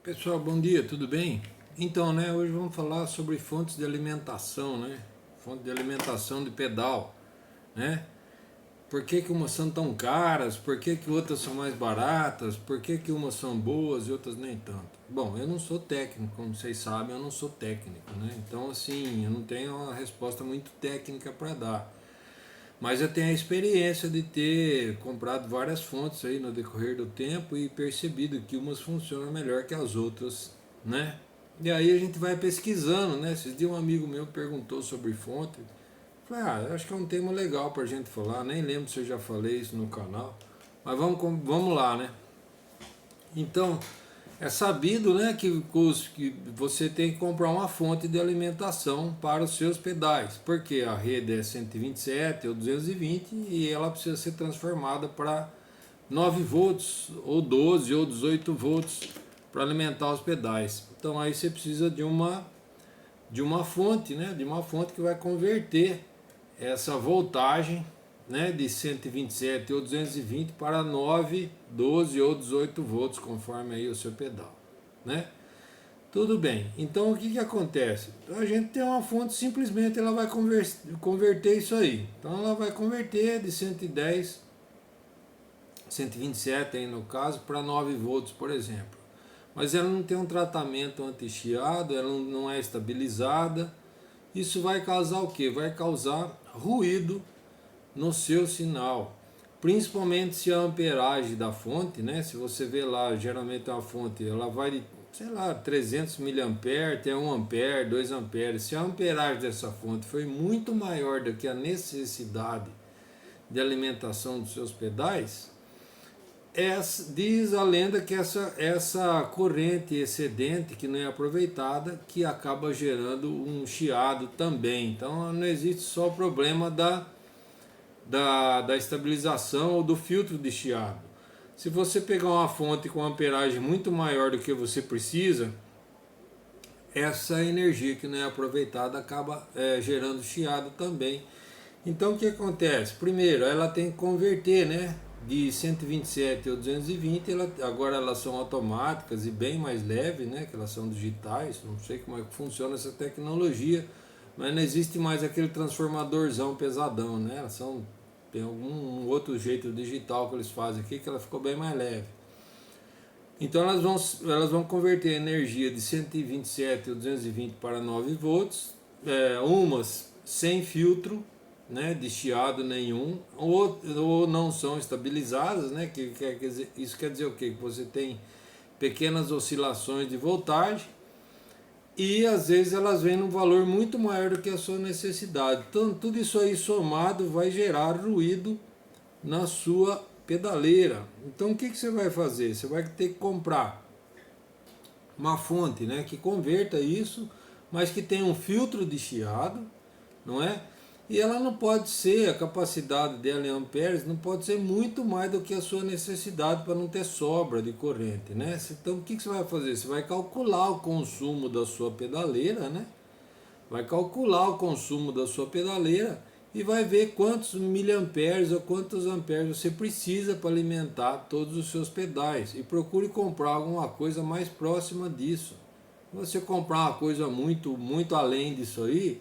Pessoal, bom dia, tudo bem? Então, hoje vamos falar sobre fontes de alimentação, Fonte de alimentação de pedal, né? Por que que umas são tão caras? Por que que outras são mais baratas? Por que que umas são boas e outras nem tanto? Bom, eu não sou técnico, como vocês sabem, eu não sou técnico, né? Então, assim, eu não tenho uma resposta muito técnica para dar. Mas eu tenho a experiência de ter comprado várias fontes aí no decorrer do tempo e percebido que umas funcionam melhor que as outras, né? E aí a gente vai pesquisando, né? Esses dias um amigo meu perguntou sobre fonte. Falei, eu acho que é um tema legal pra gente falar. Nem lembro se eu já falei isso no canal. Mas vamos lá, né? Então, é sabido, né, que você tem que comprar uma fonte de alimentação para os seus pedais, porque a rede é 127 ou 220 e ela precisa ser transformada para 9 volts ou 12 ou 18 volts para alimentar os pedais. Então aí você precisa de uma fonte, né, de uma fonte que vai converter essa voltagem, né, de 127 ou 220 para 9, 12 ou 18 volts, conforme aí o seu pedal, né? Tudo bem. Então o que acontece? A gente tem uma fonte, simplesmente ela vai converter isso aí. Então ela vai converter de 110, 127 aí no caso, para 9 volts, por exemplo. Mas ela não tem um tratamento anti-chiado, ela não é estabilizada. Isso vai causar o que? Vai causar ruído no seu sinal. Principalmente se a amperagem da fonte, né? Se você vê lá, geralmente uma fonte, ela vai de, sei lá, 300 miliamperes até 1 ampere, 2 amperes. Se a amperagem dessa fonte foi muito maior do que a necessidade de alimentação dos seus pedais, diz a lenda que essa corrente excedente que não é aproveitada, que acaba gerando um chiado também. Então não existe só o problema da estabilização ou do filtro de chiado. Se você pegar uma fonte com amperagem muito maior do que você precisa, essa energia que não é aproveitada acaba gerando chiado também. Então o que acontece? Primeiro, ela tem que converter, né? De 127 ou 220, agora elas são automáticas e bem mais leves, né? Que elas são digitais, não sei como é que funciona essa tecnologia, mas não existe mais aquele transformadorzão pesadão, né? Tem algum outro jeito digital que eles fazem aqui que ela ficou bem mais leve. Então elas vão converter a energia de 127 ou 220 para 9 volts, umas sem filtro, né, de chiado nenhum, ou não são estabilizadas, né, isso quer dizer o quê? Que você tem pequenas oscilações de voltagem e às vezes elas vêm num valor muito maior do que a sua necessidade. Então tudo isso aí somado vai gerar ruído na sua pedaleira. Então o que você vai fazer? Você vai ter que comprar uma fonte, né, que converta isso, mas que tenha um filtro de chiado, não é? E ela não pode ser, a capacidade dela em amperes não pode ser muito mais do que a sua necessidade para não ter sobra de corrente, né? Então o que você vai fazer? Você vai calcular o consumo da sua pedaleira, né? Vai calcular o consumo da sua pedaleira e vai ver quantos miliamperes ou quantos amperes você precisa para alimentar todos os seus pedais. E procure comprar alguma coisa mais próxima disso. Se você comprar uma coisa muito, muito além disso aí,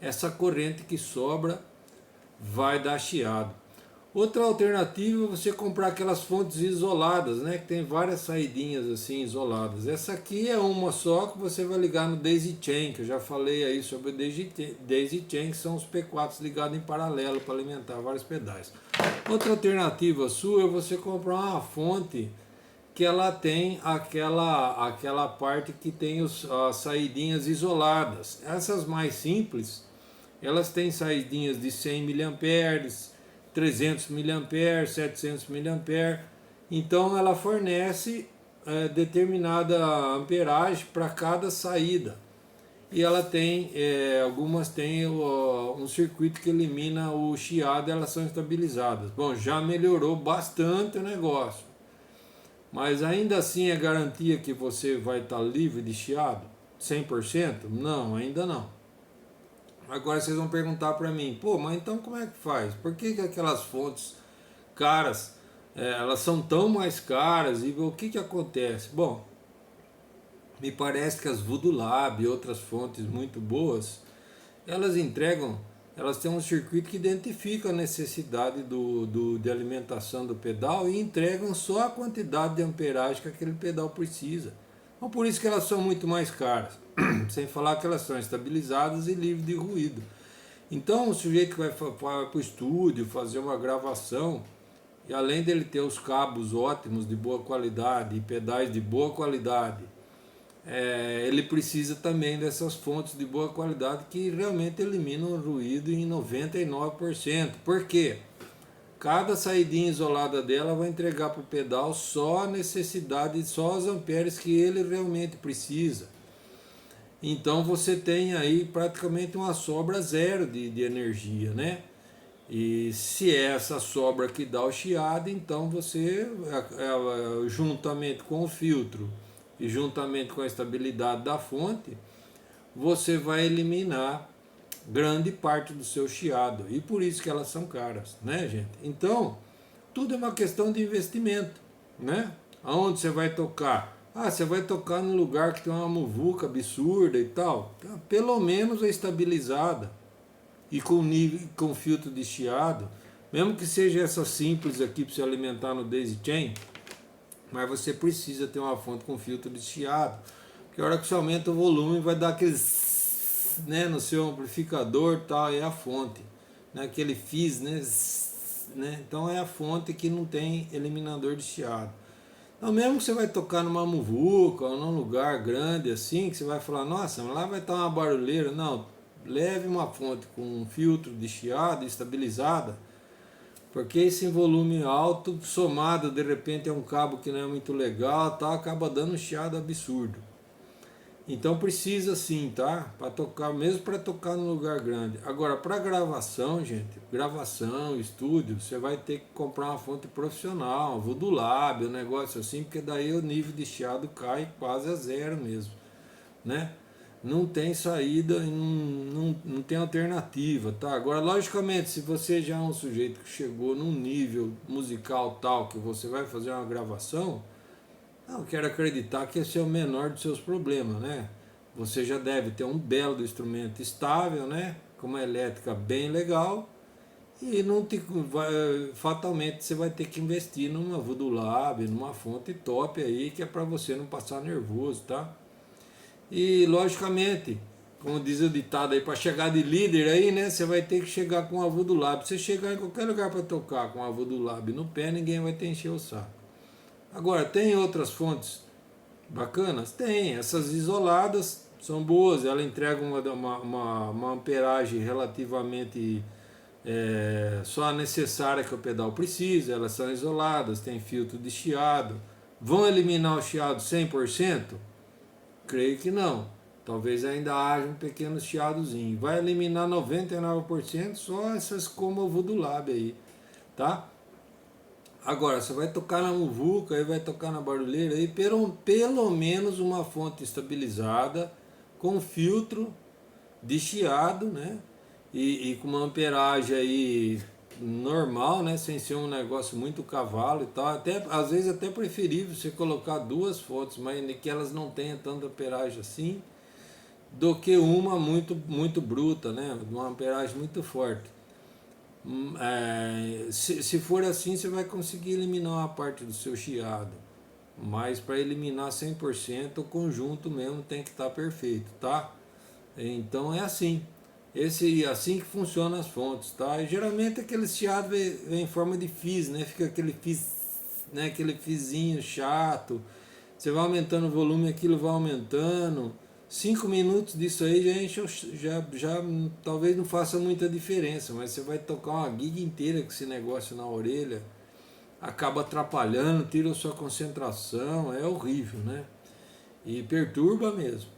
essa corrente que sobra vai dar chiado. Outra alternativa é você comprar aquelas fontes isoladas, né, que tem várias saidinhas assim isoladas. Essa aqui é uma só que você vai ligar no Daisy Chain, que eu já falei aí sobre o Daisy Chain, que são os P4 ligados em paralelo para alimentar vários pedais. Outra alternativa sua é você comprar uma fonte que ela tem aquela parte que tem as saidinhas isoladas. Essas mais simples, elas têm saidinhas de 100 miliamperes, 300 miliamperes, 700 miliamperes. Então ela fornece determinada amperagem para cada saída. E ela tem, algumas têm um circuito que elimina o chiado e elas são estabilizadas. Bom, já melhorou bastante o negócio. Mas ainda assim é garantia que você vai estar livre de chiado? 100%? Não, ainda não. Agora vocês vão perguntar para mim, pô, mas então como é que faz? Por que aquelas fontes caras, elas são tão mais caras e o que acontece? Bom, Me parece que as Voodoo Lab e outras fontes muito boas, elas entregam, elas têm um circuito que identifica a necessidade de alimentação do pedal e entregam só a quantidade de amperagem que aquele pedal precisa. Então por isso que elas são muito mais caras, sem falar que elas são estabilizadas e livres de ruído. Então o sujeito que vai para o estúdio fazer uma gravação, e além dele ter os cabos ótimos de boa qualidade e pedais de boa qualidade, ele precisa também dessas fontes de boa qualidade que realmente eliminam o ruído em 99%. Por quê? Cada saidinha isolada dela vai entregar para o pedal só a necessidade, só os amperes que ele realmente precisa. Então você tem aí praticamente uma sobra zero de energia, né? E se é essa sobra que dá o chiado, então você, juntamente com o filtro e juntamente com a estabilidade da fonte, você vai eliminar grande parte do seu chiado. E por isso que elas são caras, né, gente? Então, tudo é uma questão de investimento, né? Aonde você vai tocar? Ah, você vai tocar num lugar que tem uma muvuca absurda e tal. Pelo menos é estabilizada e com nível, com filtro de chiado, mesmo que seja essa simples aqui para você alimentar no Daisy Chain, mas você precisa ter uma fonte com filtro de chiado, porque a hora que você aumenta o volume vai dar aquele né, no seu amplificador, tal, é a fonte, né, aquele fizz, né, então é a fonte que não tem eliminador de chiado. Então mesmo que você vai tocar numa muvuca ou num lugar grande assim, que você vai falar, nossa, mas lá vai estar uma barulheira, não, leve uma fonte com um filtro de chiado estabilizada, porque esse volume alto somado de repente é um cabo que não é muito legal, tá, acaba dando um chiado absurdo. Então precisa sim, tá? Para tocar, mesmo para tocar num lugar grande. Agora, para gravação, gente, gravação, estúdio, você vai ter que comprar uma fonte profissional, Voodoo Lab, um negócio assim, porque daí o nível de chiado cai quase a zero mesmo, né? Não tem saída, não tem alternativa, tá? Agora, logicamente, se você já é um sujeito que chegou num nível musical tal que você vai fazer uma gravação, não quero acreditar que esse é o menor dos seus problemas, né? Você já deve ter um belo instrumento estável, né? Com uma elétrica bem legal e não te, fatalmente você vai ter que investir numa Voodoo Lab, numa fonte top aí, que é para você não passar nervoso, tá? E logicamente, como diz o ditado aí, para chegar de líder aí, né? Você vai ter que chegar com a Voodoo Lab. Você chegar em qualquer lugar para tocar com a Voodoo Lab no pé, ninguém vai te encher o saco. Agora, tem outras fontes bacanas? Tem. Essas isoladas são boas, ela entrega uma amperagem relativamente só a necessária que o pedal precisa, elas são isoladas, tem filtro de chiado. Vão eliminar o chiado 100%? Creio que não. Talvez ainda haja um pequeno chiadozinho. Vai eliminar 99% só essas como o Voodoo Lab aí, tá? Agora, você vai tocar na muvuca, aí vai tocar na barulheira, aí pelo menos uma fonte estabilizada, com filtro de chiado, né? E com uma amperagem aí normal, né? Sem ser um negócio muito cavalo e tal. Até, às vezes até preferível você colocar duas fontes, mas que elas não tenham tanta amperagem assim, do que uma muito bruta, né? Uma amperagem muito forte. Se for assim, você vai conseguir eliminar uma parte do seu chiado. Mas para eliminar 100%, o conjunto mesmo tem que estar perfeito, tá? Então é assim. Assim que funcionam as fontes, tá? E geralmente aquele chiado vem em forma de fizz, né? Fica aquele fizz, né? Aquele fizzinho chato. Você vai aumentando o volume, aquilo vai aumentando. 5 minutos disso aí já enche, já talvez não faça muita diferença, mas você vai tocar uma giga inteira com esse negócio na orelha, acaba atrapalhando, tira a sua concentração, é horrível, né? E perturba mesmo.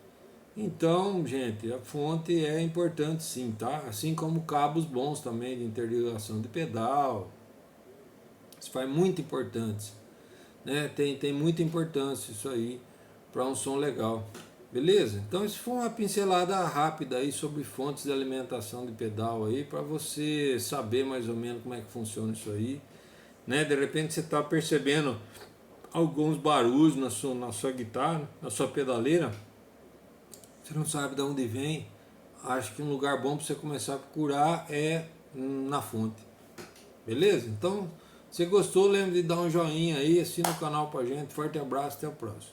Então, gente, a fonte é importante sim, tá? Assim como cabos bons também de interligação de pedal, isso faz muito importante, né? Tem muita importância isso aí para um som legal. Beleza? Então isso foi uma pincelada rápida aí sobre fontes de alimentação de pedal aí, para você saber mais ou menos como é que funciona isso aí, né? De repente você está percebendo alguns barulhos na sua guitarra, na sua pedaleira, você não sabe de onde vem, acho que um lugar bom para você começar a procurar é na fonte. Beleza? Então, se gostou, lembre de dar um joinha aí, assina o canal pra gente. Forte abraço, até o próximo.